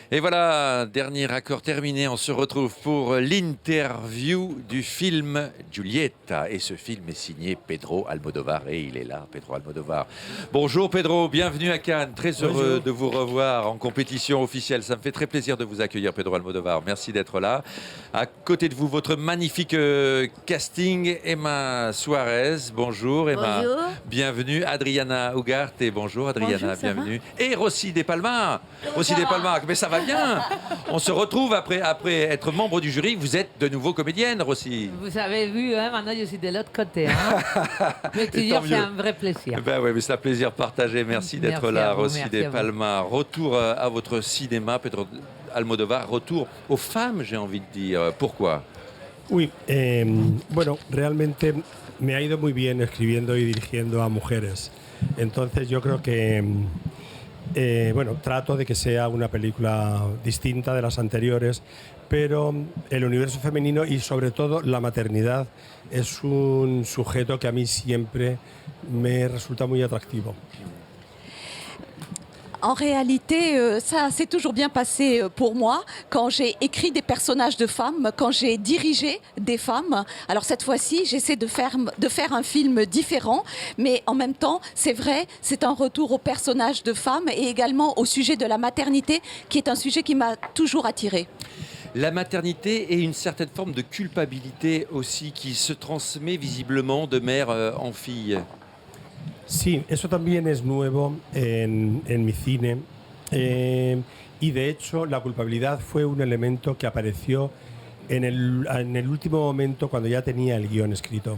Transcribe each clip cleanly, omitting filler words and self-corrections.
Et voilà, dernier accord terminé, on se retrouve pour l'interview du film Giulietta. Et ce film est signé Pedro Almodovar, et il est là, Pedro Almodovar. Bonjour Pedro, bienvenue à Cannes, très heureux de vous revoir en compétition officielle. Ça me fait très plaisir de vous accueillir Pedro Almodovar, merci d'être là. À côté de vous, votre magnifique casting, Emma Suarez, bonjour Emma. Bonjour. Bienvenue, Adriana Ugarte, bonjour Adriana, Bonjour, bienvenue. Et Rossi De Palma, Rossi De Palma, mais ça va bien. On se retrouve après être membre du jury. Vous êtes de nouveau comédienne, Rossi. Vous avez vu, hein, maintenant je suis de l'autre côté. Hein. Mais toujours, c'est un vrai plaisir. Ben oui, mais c'est un plaisir partagé. Merci d'être là, Rossi De Palma. Retour à votre cinéma, Pedro Almodovar. Retour aux femmes, j'ai envie de dire. Pourquoi? Uy, bueno, realmente me ha ido muy bien escribiendo y dirigiendo a mujeres. Entonces yo creo que, bueno, trato de que sea una película distinta de las anteriores, pero el universo femenino y sobre todo la maternidad es un sujeto que a mí siempre me resulta muy atractivo. En réalité, ça s'est toujours bien passé pour moi quand j'ai écrit des personnages de femmes, quand j'ai dirigé des femmes. Alors cette fois-ci, j'essaie de faire un film différent, mais en même temps, c'est vrai, c'est un retour aux personnages de femmes et également au sujet de la maternité, qui est un sujet qui m'a toujours attirée. La maternité et une certaine forme de culpabilité aussi qui se transmet visiblement de mère en fille. Sí, eso también es nuevo en mi cine y de hecho la culpabilidad fue un elemento que apareció en el último momento cuando ya tenía el guión escrito.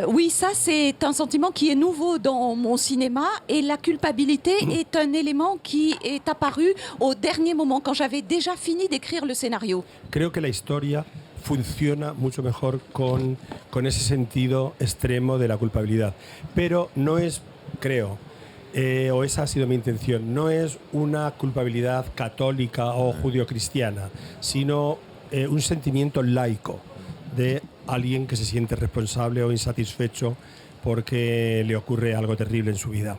Oui, ça c'est un sentiment qui est nouveau dans mon cinéma et la culpabilité est un élément qui est apparu au dernier moment quand j'avais déjà fini d'écrire le scénario. Creo que la historia funciona mucho mejor con ese sentido extremo de la culpabilidad. Pero no es, creo, o esa ha sido mi intención, no es una culpabilidad católica o judio-cristiana, sino un sentimiento laico de alguien que se siente responsable o insatisfecho porque le ocurre algo terrible en su vida.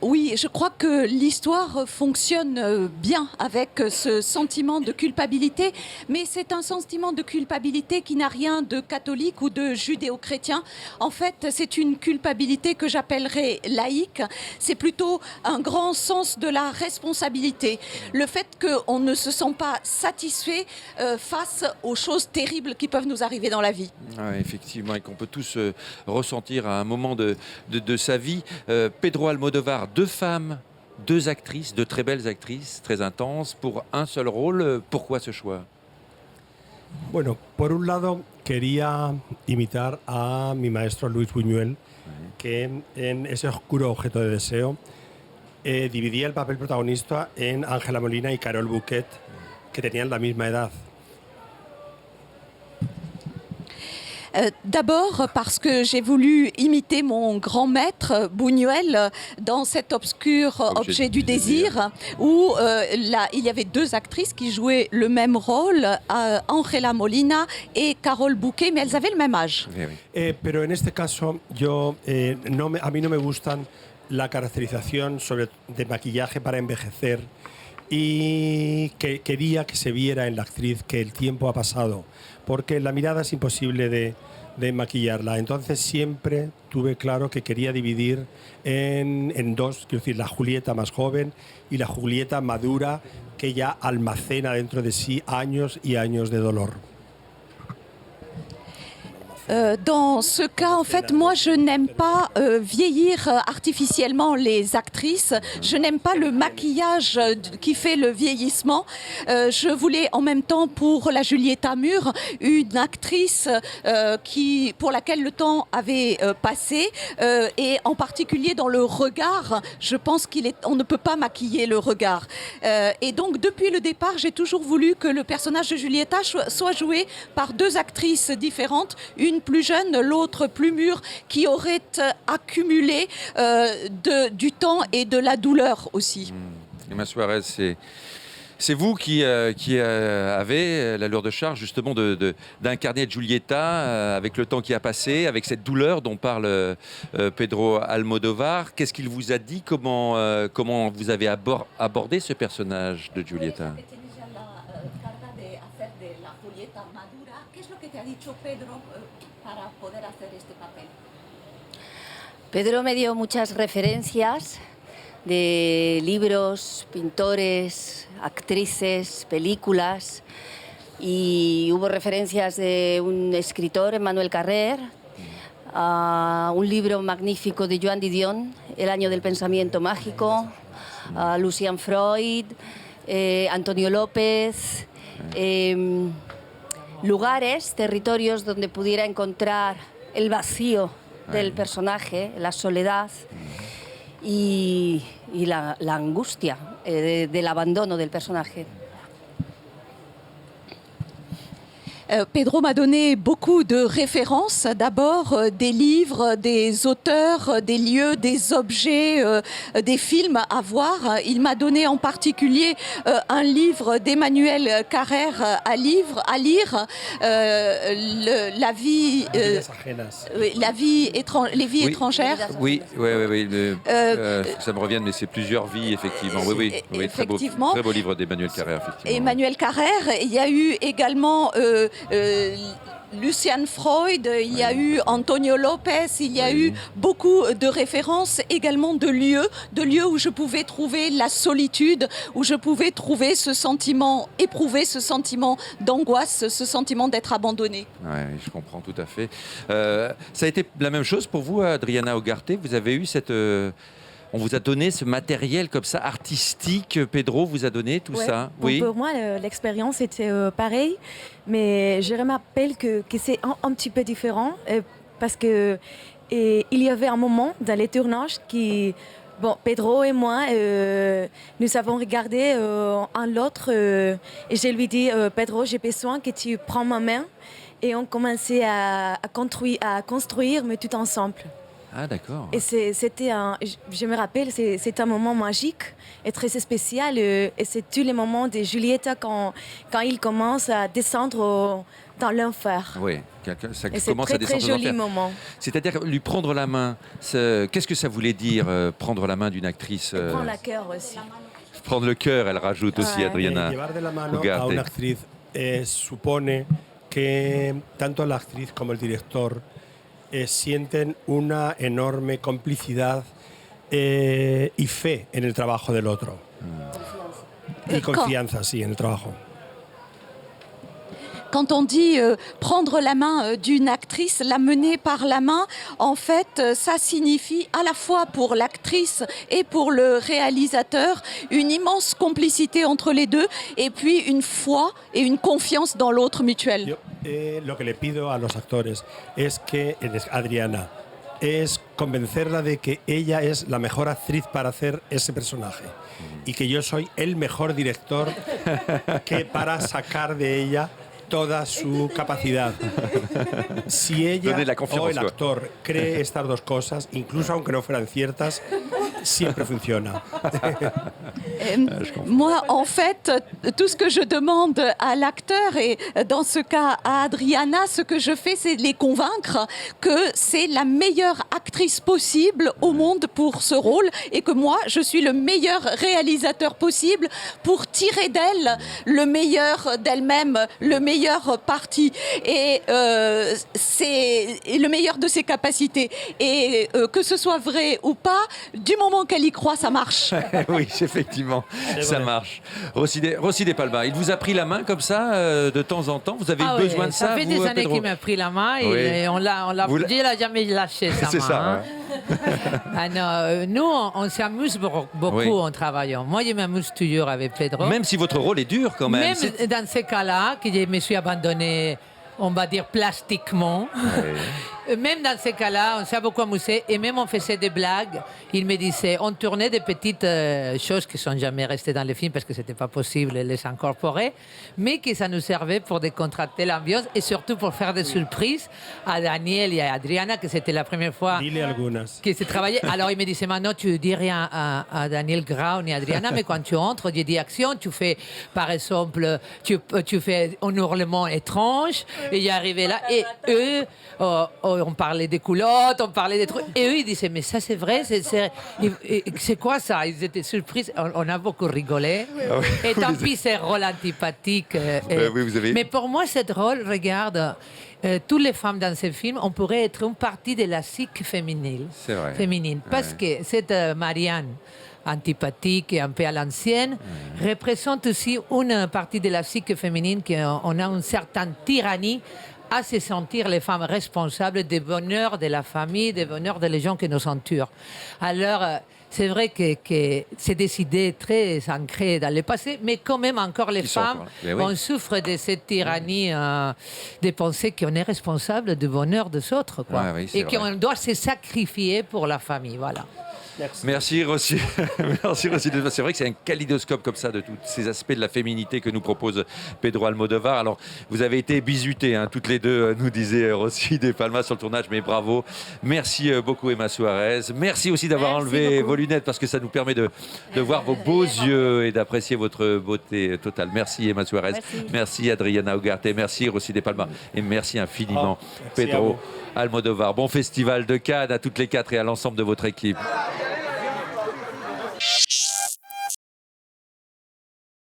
Oui, je crois que l'histoire fonctionne bien avec ce sentiment de culpabilité, mais c'est un sentiment de culpabilité qui n'a rien de catholique ou de judéo-chrétien. En fait, c'est une culpabilité que j'appellerais laïque. C'est plutôt un grand sens de la responsabilité. Le fait qu'on ne se sent pas satisfait face aux choses terribles qui peuvent nous arriver dans la vie. Ouais, effectivement, et qu'on peut tous ressentir à un moment de sa vie. Pedro Almodovar, deux femmes, deux actrices, deux très belles actrices, très intenses, pour un seul rôle. Pourquoi ce choix? Bueno, por un lado quería imitar a mi maestro Luis Buñuel, que en ese oscuro objeto de deseo dividía el papel protagonista en Ángela Molina y Carole Bouquet, que tenían la misma edad. D'abord parce que j'ai voulu imiter mon grand maître Buñuel dans cet obscur objet du désir où il y avait deux actrices qui jouaient le même rôle, Ángela Molina et Carole Bouquet, mais elles avaient le même âge. Pero en este caso a mí no me gustan la caracterización de maquillaje para envejecer y que quería que se viera en la actriz que el tiempo ha pasado, porque la mirada es imposible de maquillarla. Entonces siempre tuve claro que quería dividir en dos, quiero decir, la Julieta más joven y la Julieta madura que ya almacena dentro de sí años y años de dolor. Dans ce cas, en fait, moi, je n'aime pas vieillir artificiellement les actrices. Je n'aime pas le maquillage qui fait le vieillissement. Je voulais en même temps, pour la Giulietta Mur, une actrice pour laquelle le temps avait passé. Et en particulier dans le regard, je pense qu'on ne peut pas maquiller le regard. Et donc, depuis le départ, j'ai toujours voulu que le personnage de Giulietta soit joué par deux actrices différentes, une plus jeune, l'autre plus mûre, qui aurait accumulé du temps et de la douleur aussi. Emma Suarez, C'est vous qui avez la lourde charge justement d'incarner Giulietta avec le temps qui a passé, avec cette douleur dont parle Pedro Almodovar. Qu'est-ce qu'il vous a dit? Comment vous avez abordé ce personnage de Giulietta? Pedro me dio muchas referencias de libros, pintores, actrices, películas, y hubo referencias de un escritor, Emmanuel Carrère, a un libro magnífico de Joan Didion, El año del pensamiento mágico, a Lucian Freud, Antonio López, lugares, territorios donde pudiera encontrar el vacío del personaje, la soledad y la angustia del abandono del personaje. Pedro m'a donné beaucoup de références. D'abord des livres, des auteurs, des lieux, des objets, des films à voir. Il m'a donné en particulier un livre d'Emmanuel Carrère à lire, la vie, les vies étrangères. Oui. Ça me revient, mais c'est plusieurs vies, effectivement. Oui. Effectivement. Très beau livre d'Emmanuel Carrère, effectivement. Emmanuel Carrère, il y a eu également Lucian Freud, il y a eu Antonio López, il y a eu beaucoup de références également de lieux où je pouvais trouver la solitude, où je pouvais trouver éprouver ce sentiment d'angoisse, ce sentiment d'être abandonné. Oui, je comprends tout à fait. Ça a été la même chose pour vous, Adriana Ugarte. Vous avez eu on vous a donné ce matériel comme ça, artistique. Pedro vous a donné tout ça. Bon, oui. Pour moi, l'expérience était pareille, mais je me rappelle que c'est un petit peu différent parce que il y avait un moment dans les tournages Pedro et moi, nous avons regardé un l'autre et je lui dis Pedro, j'ai besoin que tu prends ma main, et on commençait à construire, mais tout ensemble. Ah, d'accord. Et je me rappelle, c'est un moment magique et très spécial. Et c'est tous les moments de Giulietta quand il commence à descendre dans l'enfer. Oui, ça et commence à descendre dans l'enfer. C'est très joli moment. C'est-à-dire lui prendre la main, qu'est-ce que ça voulait dire, prendre la main d'une actrice prendre le cœur aussi. Prendre le cœur, elle rajoute aussi, Adriana. Llevar de la mano a una actriz supone que tanto la actriz como el director sienten una enorme complicidad y fe en el trabajo del otro. Y confianza, sí, en el trabajo. Quand on dit prendre la main d'une actrice, la mener par la main, en fait, ça signifie à la fois pour l'actrice et pour le réalisateur une immense complicité entre les deux, et puis une foi et une confiance dans l'autre mutuelle. Lo que le pido a los actores es que Adriana es convencerla de que ella es la mejor actriz para hacer ese personaje y que yo soy el mejor director que para sacar de ella toda su capacidad. Si ella o el actor cree estas dos cosas, incluso aunque no fueran ciertas, siempre funciona. Moi, en fait, tout ce que je demande à l'acteur et dans ce cas à Adriana, ce que je fais, c'est de les convaincre que c'est la meilleure actrice possible au monde pour ce rôle et que moi, je suis le meilleur réalisateur possible pour tirer d'elle le meilleur d'elle-même, le meilleur parti et le meilleur de ses capacités. Et que ce soit vrai ou pas, du moment qu'elle y croit, ça marche. Oui, effectivement, ça marche. Rossi De Palma, il vous a pris la main comme ça de temps en temps? Vous avez eu besoin de ça? Ça fait des années qu'il m'a pris la main et on l'a jamais lâché sa main. C'est ça. Ah non, nous, on s'amuse beaucoup en travaillant. Moi, je m'amuse toujours avec Pedro. Même si votre rôle est dur quand même. Même dans ces cas-là, que je me suis abandonné, on va dire plastiquement. même dans ces cas-là, on s'est beaucoup amusé et même on faisait des blagues. Il me disait, on tournait des petites choses qui ne sont jamais restées dans le film parce que ce n'était pas possible de les incorporer, mais que ça nous servait pour décontracter l'ambiance et surtout pour faire des surprises à Daniel et à Adriana, que c'était la première fois que se travaillait. Alors il me disait, maintenant tu dis rien à Daniel Grau ni à Adriana, mais quand tu entres, j'ai dit action, tu fais par exemple, tu fais un hurlement étrange et il est arrivé là et eux, on parlait des culottes, on parlait des trucs et eux ils disaient mais ça c'est vrai, c'est quoi ça? Ils étaient surpris, on a beaucoup rigolé et tant pis c'est rôle antipathique. Mais pour moi ce rôle, regarde, toutes les femmes dans ce film, on pourrait être une partie de la psyche féminine. C'est vrai. Féminine. Parce que cette Marianne, antipathique et un peu à l'ancienne, représente aussi une partie de la psyche féminine qu'on a une certaine tyrannie à se sentir les femmes responsables du bonheur de la famille, du bonheur des gens qui nous entourent. Alors, c'est vrai que c'est des idées très ancrées dans le passé, mais quand même encore les femmes, on souffre de cette tyrannie de penser qu'on est responsable du bonheur des autres, quoi. Et qu'on doit se sacrifier pour la famille, voilà. Merci Rossi. Merci Rossi. C'est vrai que c'est un kaléidoscope comme ça de tous ces aspects de la féminité que nous propose Pedro Almodovar. Alors, vous avez été bizutés, hein, toutes les deux, nous disait Rossi de Palma sur le tournage, mais bravo. Merci beaucoup Emma Suarez. Merci aussi d'avoir enlevé vos lunettes parce que ça nous permet de voir vos beaux yeux et d'apprécier votre beauté totale. Merci Emma Suarez. Merci Adriana Ugarte. Merci Rossi de Palma. Et merci infiniment Pedro Almodovar. Bon festival de Cannes à toutes les quatre et à l'ensemble de votre équipe.